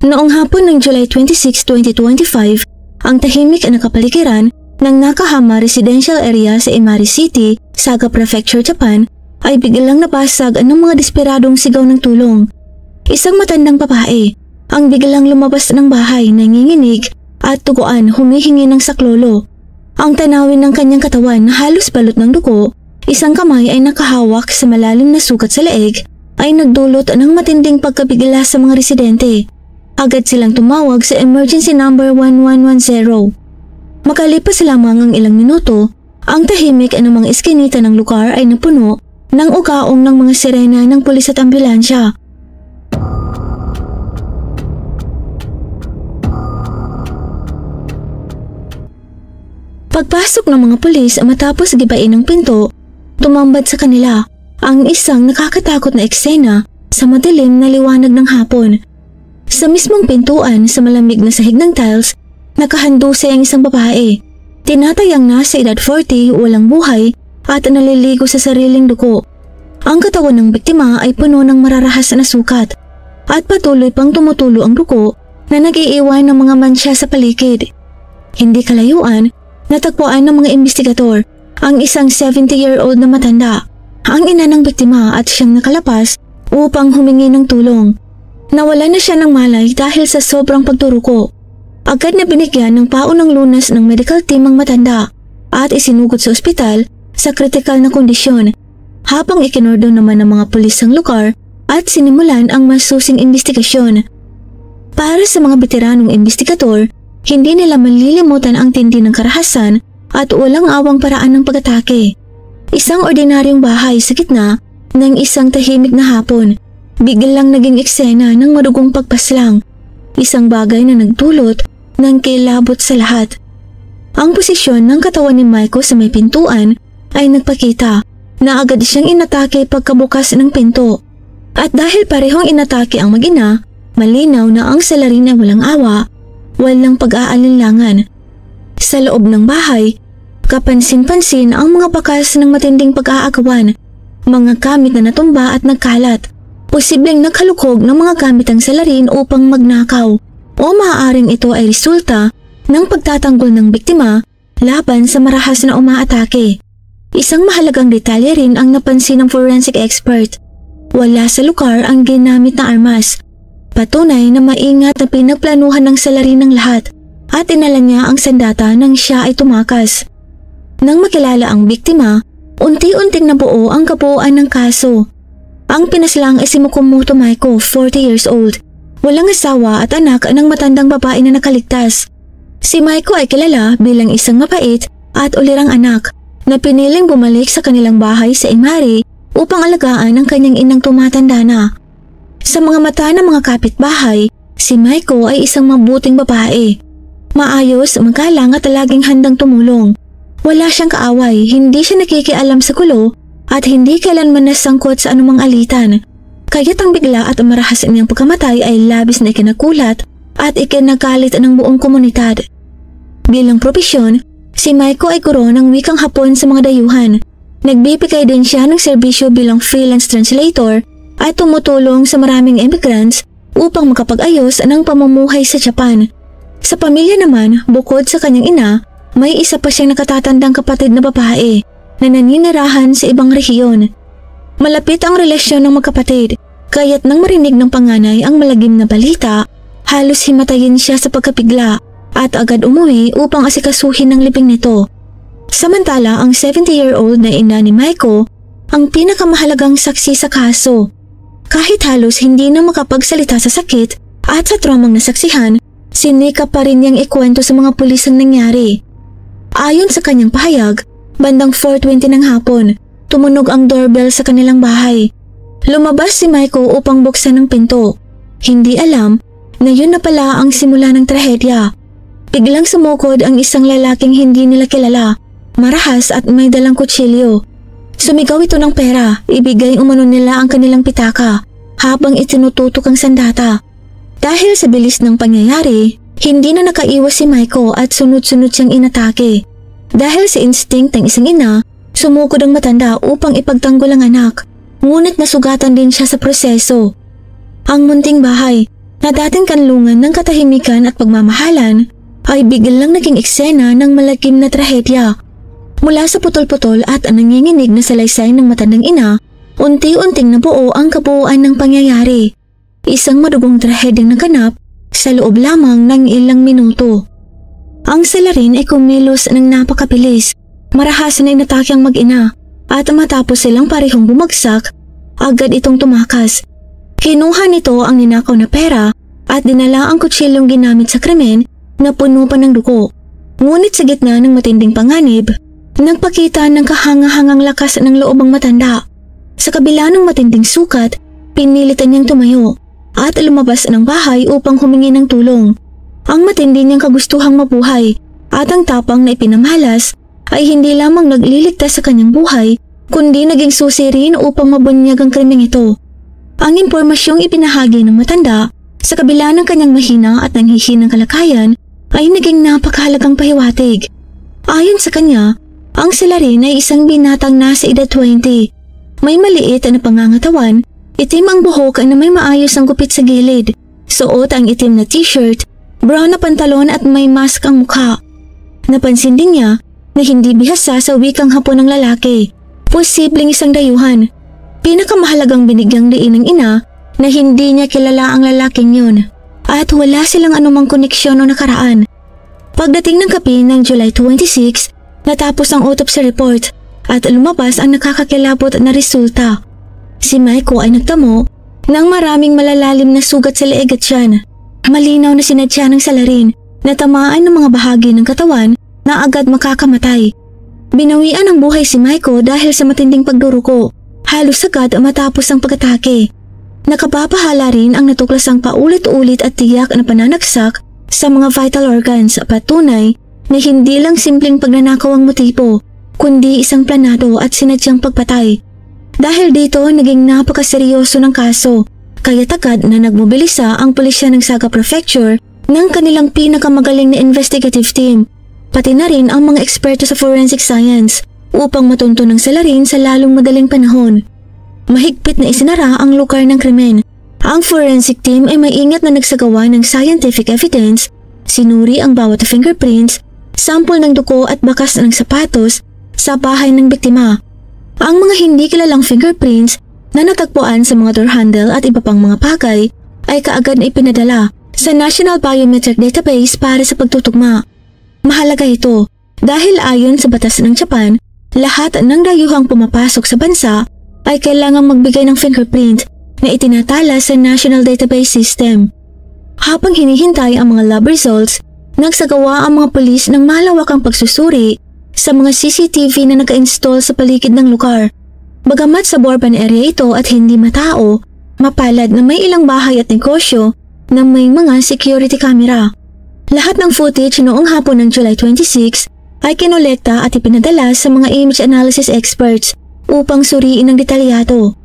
Noong hapon ng July 26, 2025, ang tahimik na kapaligiran ng Nakahama Residential Area sa Imari City, Saga Prefecture, Japan ay biglang napasag ng mga desperadong sigaw ng tulong. Isang matandang babae ang biglang lumabas ng bahay, nanginginig at tuguan, humihingi ng saklolo. Ang tanawin ng kanyang katawan na halos balot ng dugo, isang kamay ay nakahawak sa malalim na sugat sa leeg, ay nagdulot ng matinding pagkabigla sa mga residente. Agad silang tumawag sa emergency number 1110. Makalipas lamang ang ilang minuto, ang tahimik ng mga eskinita ng lugar ay napuno ng ugaong ng mga sirena ng pulis at ambulansya. Pagpasok ng mga pulis matapos gibain ng pinto, tumambad sa kanila ang isang nakakatakot na eksena sa madilim na liwanag ng hapon. Sa mismong pintuan sa malamig na sahig ng tiles, nakahandusay ang isang babae. Tinatayang nasa edad 40, walang buhay at naliligo sa sariling dugo. Ang katawan ng biktima ay puno ng mararahas na sukat at patuloy pang tumutulo ang dugo na nag-iiwan ng mga mansya sa paligid. Hindi kalayuan, natagpuan ng mga investigador ang isang 70-year-old na matanda, ang ina ng biktima, at siyang nakalapas upang humingi ng tulong. Nawala na siya ng malay dahil sa sobrang pagturuko. Agad na binigyan ng paunang lunas ng medical team ang matanda at isinugod sa ospital sa kritikal na kondisyon, habang ikinordon naman ng mga pulis ang lugar at sinimulan ang masusing investigasyon. Para sa mga veteranong investigador, hindi nila malilimutan ang tindi ng karahasan at walang awang paraan ng pag-atake. Isang ordinaryong bahay sa gitna ng isang tahimik na hapon, biglang naging eksena ng madugong pagpaslang, isang bagay na nagdulot ng kilabot sa lahat. Ang posisyon ng katawan ni Maiko sa may pintuan ay nagpakita na agad siyang inatake pagkabukas ng pinto. At dahil parehong inatake ang mag-ina, malinaw na ang salarin ay walang awa, walang pag-aalinlangan. Sa loob ng bahay, kapansin-pansin ang mga bakas ng matinding pag-aagawan, mga gamit na natumba at nagkalat. Posibleng nagkalukhog ng mga gamit ang salarin upang magnakaw, o maaaring ito ay resulta ng pagtatanggol ng biktima laban sa marahas na umaatake. Isang mahalagang detalye rin ang napansin ng forensic expert. Wala sa lugar ang ginamit na armas. Patunay na maingat na pinagplanuhan ng salarin ng lahat at inala niya ang sandata nang siya ay tumakas. Nang makilala ang biktima, unti-unting nabuo ang kabuuan ng kaso. Ang pinaslang ay si Mokomoto Maiko, 40 years old. Walang asawa at anak ng matandang babae na nakaligtas. Si Maiko ay kilala bilang isang mapait at ulirang anak na piniling bumalik sa kanilang bahay sa Imari upang alagaan ang kanyang inang tumatanda na. Sa mga mata ng mga kapitbahay, si Maiko ay isang mabuting babae. Maayos, magalang at laging handang tumulong. Wala siyang kaaway, hindi siya nakikialam sa gulo at hindi kailanman nasangkot sa anumang alitan. Kaya't ang bigla at marahas niyang pagkamatay ay labis na ikinakulat at ikinagalit ng buong komunidad. Bilang propesyon, si Maiko ay guro ng wikang Hapon sa mga dayuhan. Nagbibigay din siya ng serbisyo bilang freelance translator at tumutulong sa maraming immigrants upang makapag-ayos ng pamumuhay sa Japan. Sa pamilya naman, bukod sa kanyang ina, may isa pa siyang nakatatandang kapatid na babae na naninirahan sa ibang rehiyon. Malapit ang relasyon ng magkapatid, kaya't nang marinig ng panganay ang malagim na balita, halos himatayin siya sa pagkapigla at agad umuwi upang asikasuhin ng libing nito. Samantala, ang 70-year-old na ina ni Maiko ang pinakamahalagang saksi sa kaso. Kahit halos hindi na makapagsalita sa sakit at sa trawmang nasaksihan, sinikap pa rin niyang ikwento sa mga pulis ang nangyari. Ayon sa kanyang pahayag, bandang 4:20 ng hapon, tumunog ang doorbell sa kanilang bahay. Lumabas si Maiko upang buksan ang pinto. Hindi alam na yun na pala ang simula ng trahedya. Biglang sumukod ang isang lalaking hindi nila kilala, marahas at may dalang kutsilyo. Sumigaw ito ng pera, ibigay umano nila ang kanilang pitaka habang itinututok ang sandata. Dahil sa bilis ng pangyayari, hindi na nakaiwas si Maiko at sunod-sunod siyang inatake. Dahil sa instinct ng isang ina, sumukod ang matanda upang ipagtanggol ang anak, ngunit nasugatan din siya sa proseso. Ang munting bahay, na dating kanlungan ng katahimikan at pagmamahalan ay biglang naging eksena ng malagim na trahedya. Mula sa putol-putol at nanginginig na salaysay ng matandang ina, unti-unting nabuo ang kabuuan ng pangyayari. Isang madugong trahedyang naganap sa loob lamang ng ilang minuto. Ang salarin ay kumilos ng napakabilis, marahas na inatake ang mag-ina at matapos silang parehong bumagsak, agad itong tumakas. Kinuha nito ang ninakaw na pera at dinala ang kutsilyong ginamit sa krimen na puno pa ng dugo. Ngunit sa gitna ng matinding panganib, nagpakita ng kahanga-hangang lakas ng loob ang matanda. Sa kabila ng matinding sukat, pinilitan niyang tumayo at lumabas ng bahay upang humingi ng tulong. Ang matindi niyang kagustuhang mabuhay at ang tapang na ipinamalas ay hindi lamang nagliligtas sa kanyang buhay, kundi naging susi rin upang mabunyag ang krimeng ito. Ang impormasyong ipinahagi ng matanda sa kabila ng kanyang mahina at nanghihinang kalakayan ay naging napakahalagang pahiwatig. Ayon sa kanya, ang salarin ay isang binatang nasa edad 20. May maliit na pangangatawan, itim ang buhok na may maayos ang gupit sa gilid, suot ang itim na t-shirt, brown na pantalon at may mask ang mukha. Napansin din niya na hindi bihasa sa wikang Hapon ng lalaki, posibleng isang dayuhan. Pinakamahalagang binigyang diin ng ina na hindi niya kilala ang lalaking yun at wala silang anumang koneksyon o nakaraan. Pagdating ng gabi ng July 26, natapos ang autopsy report at lumabas ang nakakakilabot na resulta. Si Maiko ay nagtamo ng maraming malalalim na sugat sa leeg at tiyan. Malinaw na sinadya ng salarin na tamaan ng mga bahagi ng katawan na agad makakamatay. Binawian ng buhay si Maiko dahil sa matinding pagdurugo, halos agad matapos ang pag-atake. Nakapapahala rin ang natuklasang paulit-ulit at tiyak na pananagsak sa mga vital organs, patunay na hindi lang simpleng pagnanakaw ang motibo, kundi isang planado at sinadyang pagpatay. Dahil dito naging napakaseryoso ng kaso, kaya agad na nagmobilisa ang pulisya ng Saga Prefecture ng kanilang pinakamagaling na investigative team, pati na rin ang mga eksperto sa forensic science upang matunto ng salarin sa lalong madaling panahon. Mahigpit na isinara ang lugar ng krimen. Ang forensic team ay maingat na nagsagawa ng scientific evidence, sinuri ang bawat fingerprints, sample ng dugo at bakas ng sapatos sa bahay ng biktima. Ang mga hindi kilalang fingerprints na natagpuan sa mga door handle at iba pang mga bagay ay kaagad na ipinadala sa National Biometric Database para sa pagtutugma. Mahalaga ito dahil ayon sa batas ng Japan, lahat ng dayuhang pumapasok sa bansa ay kailangang magbigay ng fingerprint na itinatala sa National Database System. Habang hinihintay ang mga lab results, nagsagawa ang mga pulis ng malawakang pagsusuri sa mga CCTV na naka-install sa paligid ng lugar. Bagamat suburban area ito at hindi matao, mapalad na may ilang bahay at negosyo na may mga security camera. Lahat ng footage noong hapon ng July 26 ay kinolekta at ipinadala sa mga image analysis experts upang suriin ng detalyado.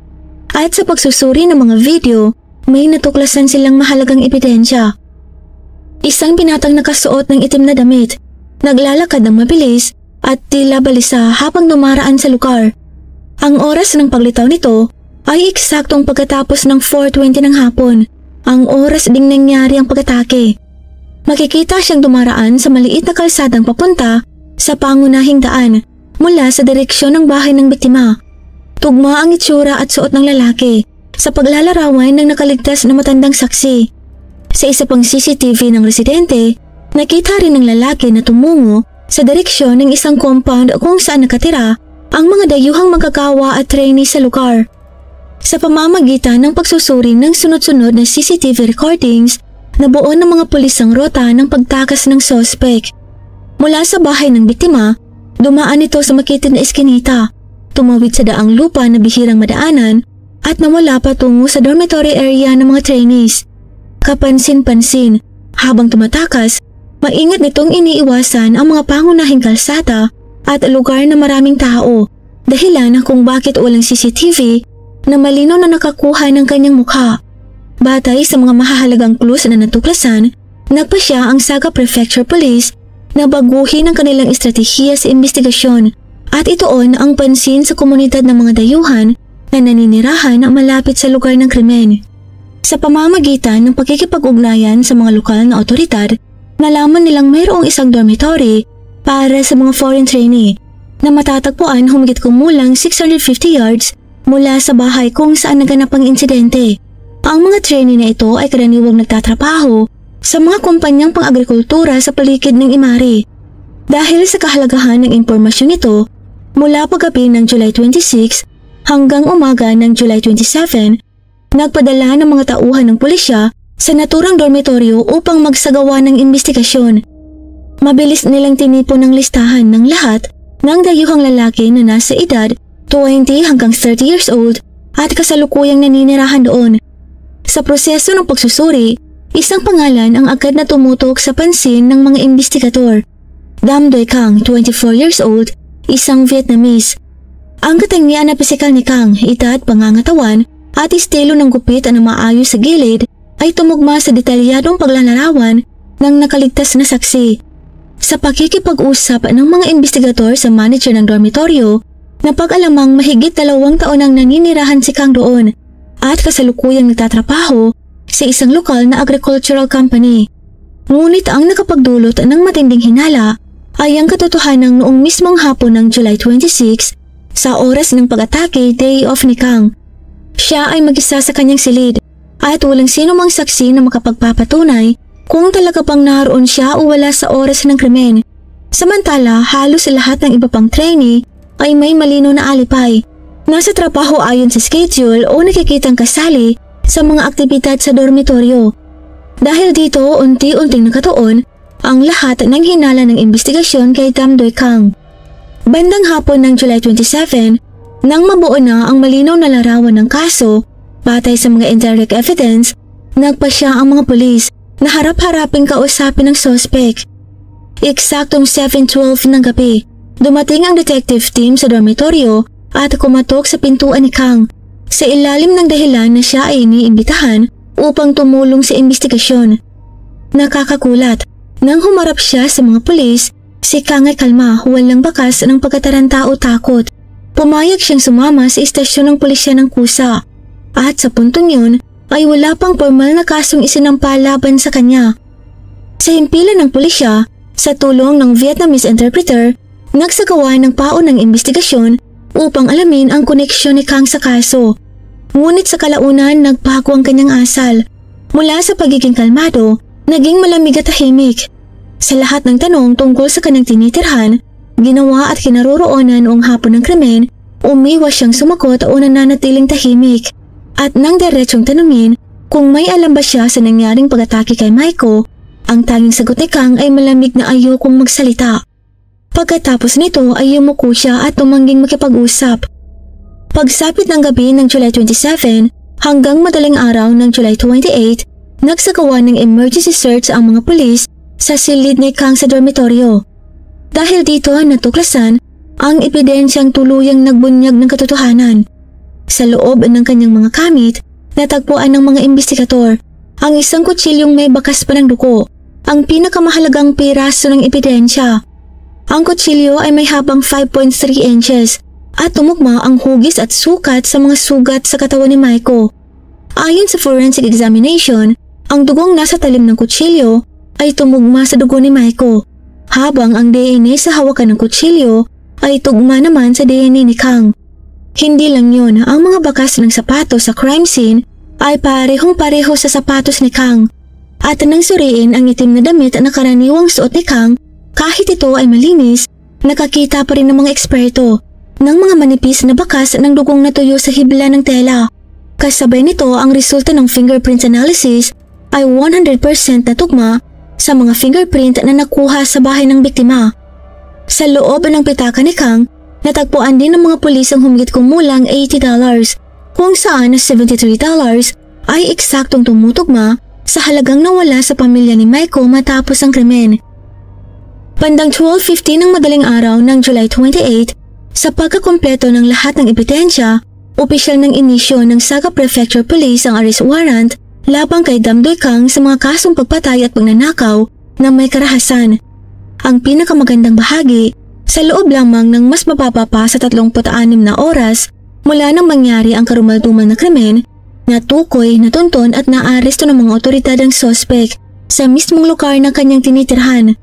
At sa pagsusuri ng mga video, may natuklasan silang mahalagang ebidensya. Isang binatang nakasuot ng itim na damit, naglalakad ng mabilis at tila balisa habang dumaraan sa lugar. Ang oras ng paglitaw nito ay eksaktong pagkatapos ng 4:20 ng hapon, ang oras ding nangyari ang pag-atake. Makikita siyang dumaraan sa maliit na kalsadang papunta sa pangunahing daan mula sa direksyon ng bahay ng biktima. Tugma ang itsura at suot ng lalaki sa paglalarawan ng nakaligtas na matandang saksi. Sa isa pang CCTV ng residente, nakita rin ng lalaki na tumungo sa direksyon ng isang compound kung saan nakatira ang mga dayuhang magkakawa at trainee sa lugar. Sa pamamagitan ng pagsusuri ng sunod-sunod na CCTV recordings, nabuo ng mga pulis ang rota ng pagtakas ng sospek. Mula sa bahay ng biktima, dumaan ito sa makitid na eskinita, tumawid sa daang lupa na bihirang madaanan at nawala patungo sa dormitory area ng mga trainees. Kapansin-pansin, habang tumatakas, maingat nitong iniiwasan ang mga pangunahing kalsada at lugar na maraming tao, dahilan kung bakit walang CCTV na malinaw na nakakuha ng kanyang mukha. Batay sa mga mahahalagang clues na natuklasan, nagpasya ang Saga Prefecture Police na baguhin ang kanilang estratehiya sa investigasyon at ituon ang pansin sa komunidad ng mga dayuhan na naninirahan malapit sa lugar ng krimen. Sa pamamagitan ng pagkikipag-ugnayan sa mga lokal na otoridad, nalaman nilang mayroong isang dormitory para sa mga foreign trainee na matatagpuan humigit kumulang 650 yards mula sa bahay kung saan naganap ang insidente. Ang mga trainee na ito ay karaniwang nagtatrabaho sa mga kumpanyang pang-agrikultura sa paligid ng Imari. Dahil sa kahalagahan ng impormasyon ito, mula paggabi ng July 26 hanggang umaga ng July 27, nagpadala ng mga tauhan ng pulisya sa naturang dormitoryo upang magsagawa ng investigasyon. Mabilis nilang tinipon ng listahan ng lahat ng dayuhang lalaki na nasa edad 20 hanggang 30 years old at kasalukuyang naninirahan doon. Sa proseso ng pagsusuri, isang pangalan ang agad na tumutok sa pansin ng mga investigador. Dam Doy Kang, 24 years old, isang Vietnamese. Ang katangian na pisikal ni Kang, edad, pangangatawan at estilo ng gupit na maayos sa gilid ay tumugma sa detalyadong paglalarawan ng nakaligtas na saksi. Sa pakikipag-usap ng mga investigador sa manager ng dormitoryo, napag-alamang mahigit 2 taon ang naninirahan si Kang doon at kasalukuyang nagtatrabaho sa isang lokal na agricultural company. Ngunit ang nakapagdulot ng matinding hinala ay ang katotohanan noong mismong hapon ng July 26 sa oras ng pag-atake day off ni Kang. Siya ay mag-isa sa kanyang silid at walang sino mang saksi na makapagpapatunay kung talaga bang naroon siya o wala sa oras ng krimen. Samantala, halos lahat ng iba pang trainee ay may malino na alipay. Nasa trabaho ayon sa schedule o nakikitang kasali sa mga aktibidad sa dormitoryo. Dahil dito, unti-unting nakatuon ang lahat ng hinala ng investigasyon kay Dam Doy Kang. Bandang hapon ng July 27, nang mabuo na ang malinaw na larawan ng kaso, batay sa mga indirect evidence, nagpasya ang mga pulis na harap-haraping kausapin ng suspect. Eksaktong 7:12 ng gabi, dumating ang detective team sa dormitoryo at kumatok sa pintuan ni Kang sa ilalim ng dahilan na siya ay iniimbitahan upang tumulong sa investigasyon. Nakakagulat, nang humarap siya sa mga pulis, si Kang ay kalma, walang bakas ng pagkataranta o takot. Pumayag siyang sumama sa istasyon ng pulisya ng Kusa at sa puntong yun ay wala pang formal na kasong isinampa laban sa kanya. Sa himpilan ng pulisya, sa tulong ng Vietnamese interpreter, nagsagawa ng paon ng investigasyon upang alamin ang koneksyon ni Kang sa kaso. Ngunit sa kalaunan, nagbago ang kanyang asal. Mula sa pagiging kalmado, naging malamig at tahimik. Sa lahat ng tanong tungkol sa kanyang tinitirhan, ginawa at kinaroroonan noong hapon ng krimen, umiwas siyang sumagot o nananatiling tahimik. At nang diretsong tanungin kung may alam ba siya sa nangyaring pag-atake kay Maiko, ang tanging sagot ni Kang ay malamig na ayokong magsalita. Pagkatapos nito ay yumuko siya at tumangging makipag-usap. Pagsapit ng gabi ng July 27 hanggang madaling araw ng July 28, nagsagawa ng emergency search ang mga pulis sa silid ni Kang sa dormitoryo. Dahil dito natuklasan ang ebidensyang tuluyang nagbunyag ng katotohanan. Sa loob ng kanyang mga kamit, natagpuan ng mga investigador ang isang kutsilyong may bakas pa ng dugo, ang pinakamahalagang piraso ng ebidensya. Ang kutsilyo ay may habang 5.3 inches at tumugma ang hugis at sukat sa mga sugat sa katawan ni Maiko. Ayon sa forensic examination, ang dugong nasa talim ng kutsilyo ay tumugma sa dugo ni Maiko, habang ang DNA sa hawakan ng kutsilyo ay tugma naman sa DNA ni Kang. Hindi lang yun, ang mga bakas ng sapatos sa crime scene ay parehong-pareho sa sapatos ni Kang. At nang suriin ang itim na damit na karaniwang suot ni Kang, kahit ito ay malinis, nakakita pa rin ng mga eksperto ng mga manipis na bakas ng dugong natuyo sa hibla ng tela. Kasabay nito, ang resulta ng fingerprint analysis ay 100% natugma sa mga fingerprint na nakuha sa bahay ng biktima. Sa loob ng pitaka ni Kang, natagpuan din ng mga pulis ang humigit kumulang $80, kung saan $73 ay eksaktong tumutugma sa halagang nawala sa pamilya ni Maiko matapos ang krimen. Bandang 12:15 ng madaling araw ng July 28, sa pagkakumpleto ng lahat ng ebidensya, opisyal ng inisyo ng Saga Prefecture Police ang arrest warrant labang kay Dam Doy Kang sa mga kasong pagpatay at pagnanakaw na may karahasan. Ang pinakamagandang bahagi, sa loob lamang ng mas mababa pa sa 36 na oras mula nang mangyari ang karumalduman na krimen, Natukoy, natunton at naaresto ng mga otoridad ang sospek sa mismong lugar na kanyang tinitirhan.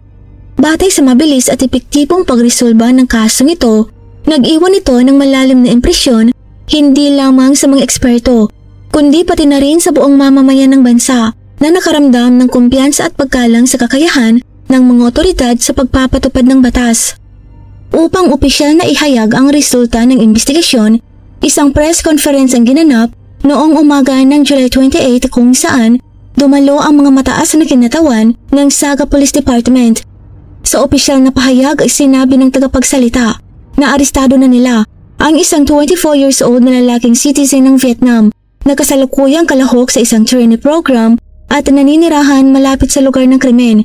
Batay sa mabilis at epektibong pagresolba ng kasong ito, nag-iwan ito ng malalim na impresyon hindi lamang sa mga eksperto, kundi pati na rin sa buong mamamayan ng bansa na nakaramdam ng kumpiyansa at paggalang sa kakayahan ng mga otoridad sa pagpapatupad ng batas. Upang opisyal na ihayag ang resulta ng investigasyon, isang press conference ang ginanap noong umaga ng July 28 kung saan dumalo ang mga mataas na kinatawan ng Saga Police Department. Sa opisyal na pahayag ay sinabi ng tagapagsalita na arestado na nila ang isang 24 years old na lalaking citizen ng Vietnam na kasalukuyang kalahok sa isang trainee program at naninirahan malapit sa lugar ng krimen.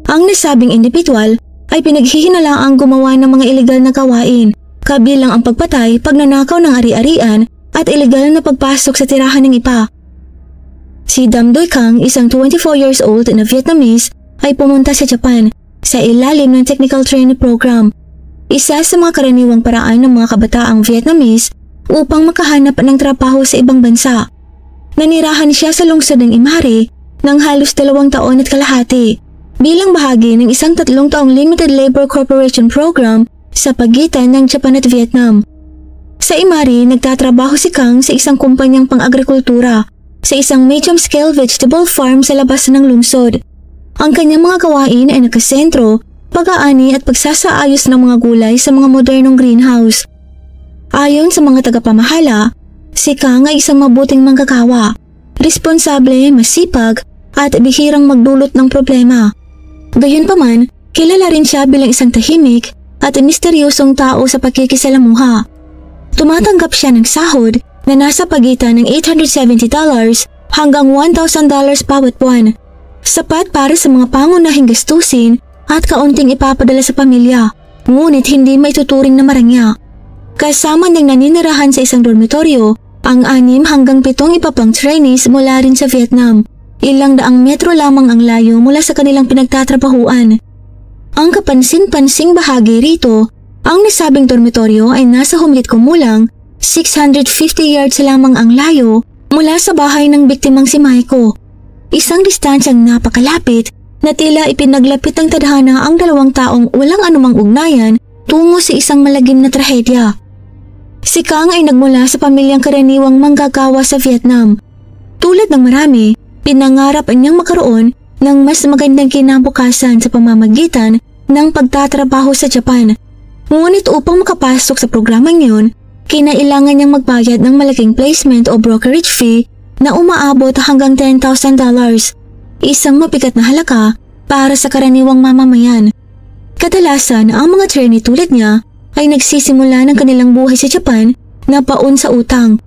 Ang nasabing individual ay pinaghihinalaang gumawa ng mga ilegal na gawain, kabilang ang pagpatay, pagnanakaw ng ari-arian at ilegal na pagpasok sa tirahan ng iba. Si Dam Doy Cang, isang 24 years old na Vietnamese, ay pumunta sa Japan sa ilalim ng technical training program, isa sa mga karaniwang paraan ng mga kabataang Vietnamese upang makahanap ng trabaho sa ibang bansa. Nanirahan siya sa lungsod ng Imari ng halos 2 taon at kalahati bilang bahagi ng isang 3 taong Limited Labor Corporation program sa pagitan ng Japan at Vietnam. Sa Imari, nagtatrabaho si Cang sa isang kumpanyang pang-agrikultura sa isang medium-scale vegetable farm sa labas ng lungsod. Ang kanyang mga gawain ay nakasentro, pag-aani at pagsasaayos ng mga gulay sa mga modernong greenhouse. Ayon sa mga tagapamahala, si Cang ay isang mabuting manggagawa, responsable, masipag at bihirang magdulot ng problema. Gayunpaman, kilala rin siya bilang isang tahimik at misteryosong tao sa pakikisalamuha. Tumatanggap siya ng sahod na nasa pagitan ng $870 hanggang $1,000 bawat buwan, sapat para sa mga pangunahing gastusin at kaunting ipapadala sa pamilya, ngunit hindi maituturing na marangya. Kasama ng naninirahan sa isang dormitoryo ang 6 hanggang 7 iba pang trainees mula rin sa Vietnam. Ilang daang metro lamang ang layo mula sa kanilang pinagtatrabahuan. Ang kapansin-pansing bahagi rito, ang nasabing dormitoryo ay nasa humigit kumulang 650 yards lamang ang layo mula sa bahay ng biktimang si Maiko. Isang distansyang napakalapit na tila ipinaglapit ng tadhana ang 2 taong walang anumang ugnayan tungo sa isang malagim na trahedya. Si Cang ay nagmula sa pamilyang karaniwang manggagawa sa Vietnam. Tulad ng marami, pinangarap niyang magkaroon ng mas magandang kinabukasan sa pamamagitan ng pagtatrabaho sa Japan. Ngunit upang makapasok sa programang yun, kinailangan niyang magbayad ng malaking placement o brokerage fee na umaabot hanggang $10,000, isang mabigat na halaga para sa karaniwang mamamayan. Kadalasan, ang mga trainee tulad niya ay nagsisimula ng kanilang buhay sa Japan na paon sa utang,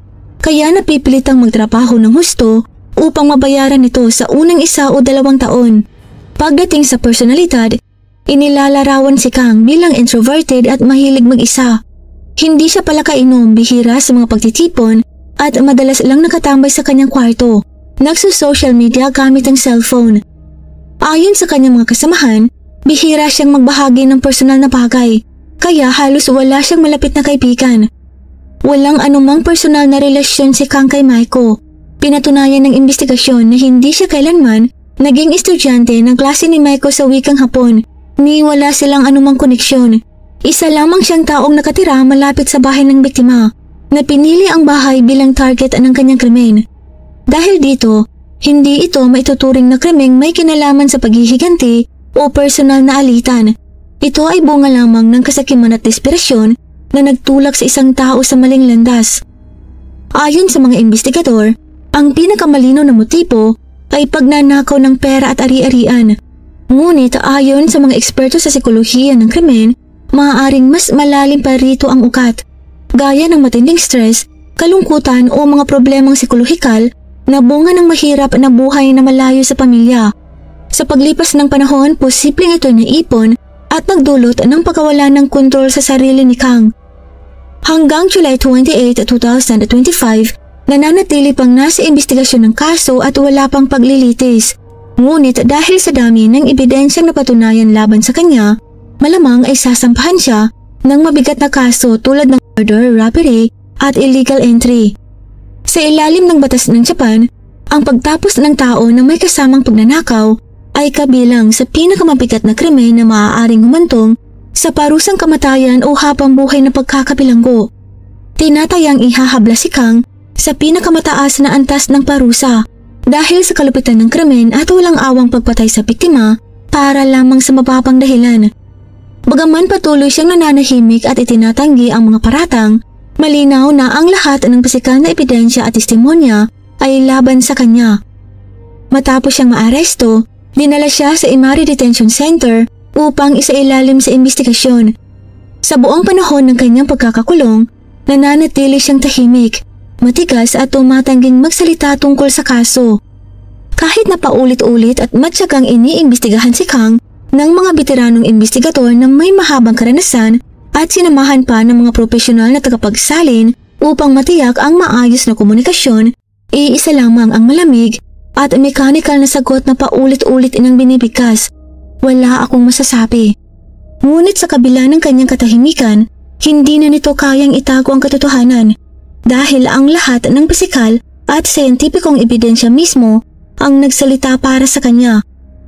kaya napipilitang magtrabaho ng husto upang mabayaran ito sa unang 1 o 2 taon. Pagdating sa personalidad, inilalarawan si Cang bilang introverted at mahilig mag-isa. Hindi siya palakainom, bihira sa mga pagtitipon at madalas lang nakatambay sa kanyang kwarto. Nagso-social media gamit ang cellphone. Ayon sa kanyang mga kasamahan, bihira siyang magbahagi ng personal na bagay, kaya halos wala siyang malapit na kaibigan. Walang anumang personal na relasyon si Cang kay Maiko. Pinatunayan ng investigasyon na hindi siya kailanman naging estudyante ng klase ni Maiko sa wikang Hapon, ni wala silang anumang koneksyon. Isa lamang siyang taong nakatira malapit sa bahay ng biktima, na pinili ang bahay bilang target ng kanyang krimen. Dahil dito, hindi ito maituturing na krimeng may kinalaman sa paghihiganti o personal na alitan. Ito ay bunga lamang ng kasakiman at desperasyon na nagtulak sa isang tao sa maling landas. Ayon sa mga investigador, ang pinakamalino na motibo ay pagnanakaw ng pera at ari-arian. Ngunit ayon sa mga eksperto sa psikolohiya ng krimen, maaaring mas malalim pa rito ang ugat, gaya ng matinding stress, kalungkutan o mga problemang psikolohikal na bunga ng mahirap na buhay na malayo sa pamilya. Sa paglipas ng panahon, posibleng ito naipon at nagdulot ng pagkawala ng kontrol sa sarili ni Cang. Hanggang July 28, 2025, nananatili pang nasa investigasyon ng kaso at wala pang paglilitis. Ngunit dahil sa dami ng ebidensyang napatunayan laban sa kanya, malamang ay sasampahan siya ng mabigat na kaso tulad ng murder, robbery at illegal entry. Sa ilalim ng batas ng Japan, ang pagtapos ng tao na may kasamang pagnanakaw ay kabilang sa pinakamabigat na krimen na maaaring humantong sa parusang kamatayan o habang buhay na pagkakabilanggo. Tinatayang ihahabla si Kang sa pinakamataas na antas ng parusa dahil sa kalupitan ng krimen at walang awang pagpatay sa biktima para lamang sa mababang dahilan. Bagaman patuloy siyang nananahimik at itinatanggi ang mga paratang, malinaw na ang lahat ng pisikal na ebidensya at testimonya ay laban sa kanya. Matapos siyang maaresto, dinala siya sa Imari Detention Center upang isailalim sa investigasyon. Sa buong panahon ng kanyang pagkakakulong, nananatili siyang tahimik, matigas at tumatangging magsalita tungkol sa kaso. Kahit na paulit-ulit at matyagang iniimbestigahan si Kang ng mga veteranong investigador na may mahabang karanasan at sinamahan pa ng mga profesional na tagapagsalin upang matiyak ang maayos na komunikasyon, iisa lamang ang malamig at mechanical na sagot na paulit-ulit inang binibigkas. Wala akong masasabi. Ngunit sa kabila ng kanyang katahimikan, hindi na nito kayang itago ang katotohanan dahil ang lahat ng pisikal at siyentipikong ebidensya mismo ang nagsalita para sa kanya.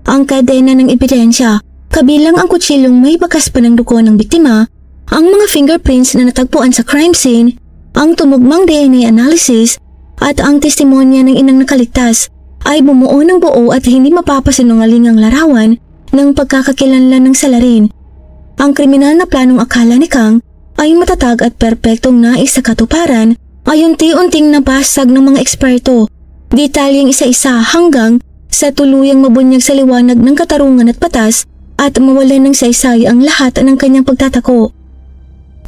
Ang kadena ng ebidensya, kabilang ang kutsilyong may bakas pa ng dugo ng biktima, ang mga fingerprints na natagpuan sa crime scene, ang tumugmang DNA analysis, at ang testimonya ng inang nakaligtas ay bumuo ng buo at hindi mapapasinungalingang larawan ng pagkakakilanlan ng salarin. Ang kriminal na planong akala ni Kang ay matatag at perpektong nais sa katuparan ay unti-unting nabasag ng mga eksperto, detalyeng isa-isa hanggang sa tuluyang mabunyag sa liwanag ng katarungan at batas at mawalan ng saysay ang lahat ng kanyang pagtatako.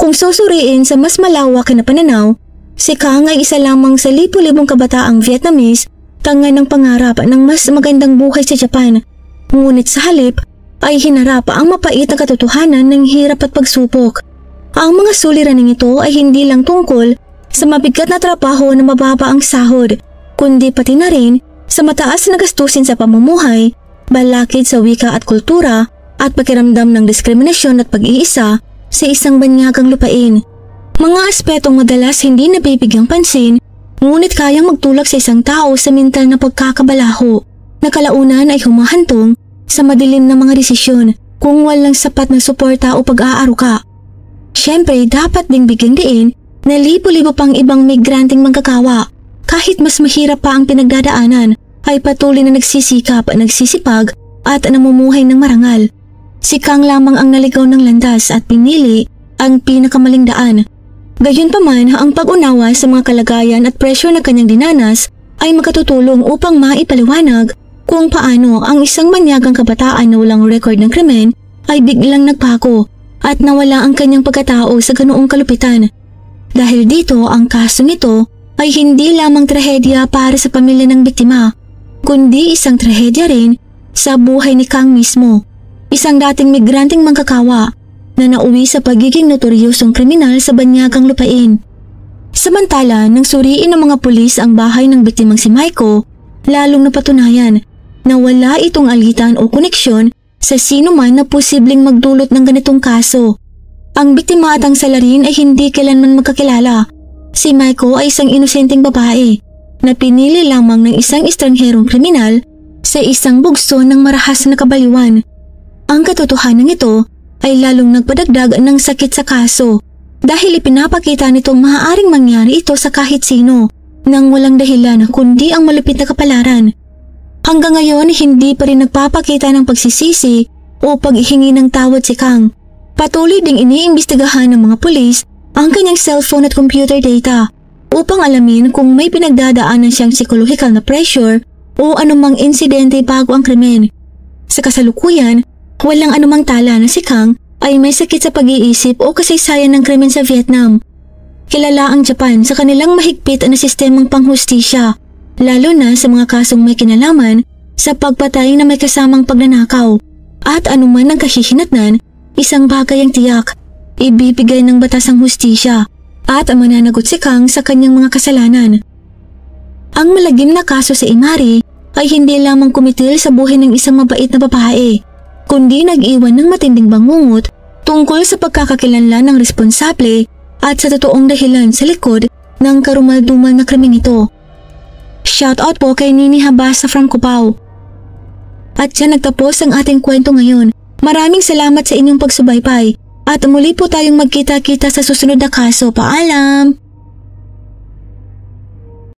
Kung susuriin sa mas malawak na pananaw, si Kang ay isa lamang sa libu-libong kabataang Vietnamese tanga ng pangarap ng mas magandang buhay sa Japan. Ngunit sa halip ay hinarap ang mapait na katotohanan ng hirap at pagsupok. Ang mga suliraning ito ay hindi lang tungkol sa mabigat na trabaho na mababa ang sahod, kundi pati na rin sa mataas na gastusin sa pamumuhay, balakid sa wika at kultura, at pakiramdam ng diskriminasyon at pag-iisa sa isang banyagang lupain. Mga aspetong madalas hindi nabibigyang pansin, ngunit kayang magtulak sa isang tao sa mental na pagkakabalaho na kalaunan ay humahantong sa madilim na mga desisyon kung walang sapat na suporta o pag-aaruga. Siyempre, dapat ding bigyang diin na libo-libo pang ibang migranteng manggagawa, kahit mas mahirap pa ang pinagdadaanan, ay patuloy na nagsisikap, nagsisipag at namumuhay ng marangal. Si Kang lamang ang naligaw ng landas at pinili ang pinakamaling daan. Gayunpaman, ang pag-unawa sa mga kalagayan at pressure na kanyang dinanas ay makatutulong upang maipaliwanag kung paano ang isang manyagang kabataan na walang record ng krimen ay biglang nagbago at nawala ang kanyang pagkatao sa ganoong kalupitan. Dahil dito, ang kasong ito ay hindi lamang trahedya para sa pamilya ng biktima, kundi isang trahedya rin sa buhay ni Kang mismo, isang dating migranteng manggagawa na nauwi sa pagiging notoryosong kriminal sa banyagang lupain. Samantala, nang suriin ng mga pulis ang bahay ng biktimang si Maiko, lalong napatunayan na wala itong alitan o koneksyon sa sino man na posibleng magdulot ng ganitong kaso. Ang biktima at ang salarin ay hindi kailanman magkakilala. Si Maiko ay isang inosenteng babae na pinili lamang ng isang estrangherong kriminal sa isang bugso ng marahas na kabaliwan. Ang katotohanan ito ay lalong nagpadagdag ng sakit sa kaso dahil ipinapakita nitong maaaring mangyari ito sa kahit sino nang walang dahilan kundi ang malupit na kapalaran. Hanggang ngayon hindi pa rin nagpapakita ng pagsisisi o paghihingi ng tawad si Kang. Patuloy ding iniimbestigahan ng mga pulis ang kanyang cellphone at computer data upang alamin kung may pinagdadaanan siyang psychological na pressure o anumang insidente bago ang krimen. Sa kasalukuyan, walang anumang tala na si Kang ay may sakit sa pag-iisip o kasaysayan ng krimen sa Vietnam. Kilala ang Japan sa kanilang mahigpit na sistemang panghustisya, lalo na sa mga kasong may kinalaman sa pagpatay na may kasamang pagnanakaw. At anuman ang kahihinatnan, isang bagay ang tiyak, ibibigay ng batas ang hustisya at mananagot si Kang sa kanyang mga kasalanan. Ang malagim na kaso sa Imari ay hindi lamang kumitil sa buhay ng isang mabait na babae, kundi nag-iwan ng matinding bangungot tungkol sa pagkakakilanlan ng responsable at sa totoong dahilan sa likod ng karumaldumal na krimeng ito. Shoutout po kay Nini Habasa from Cubao. At siya nagtapos ang ating kwento ngayon. Maraming salamat sa inyong pagsubaybay at muli po tayong magkita-kita sa susunod na kaso. Paalam!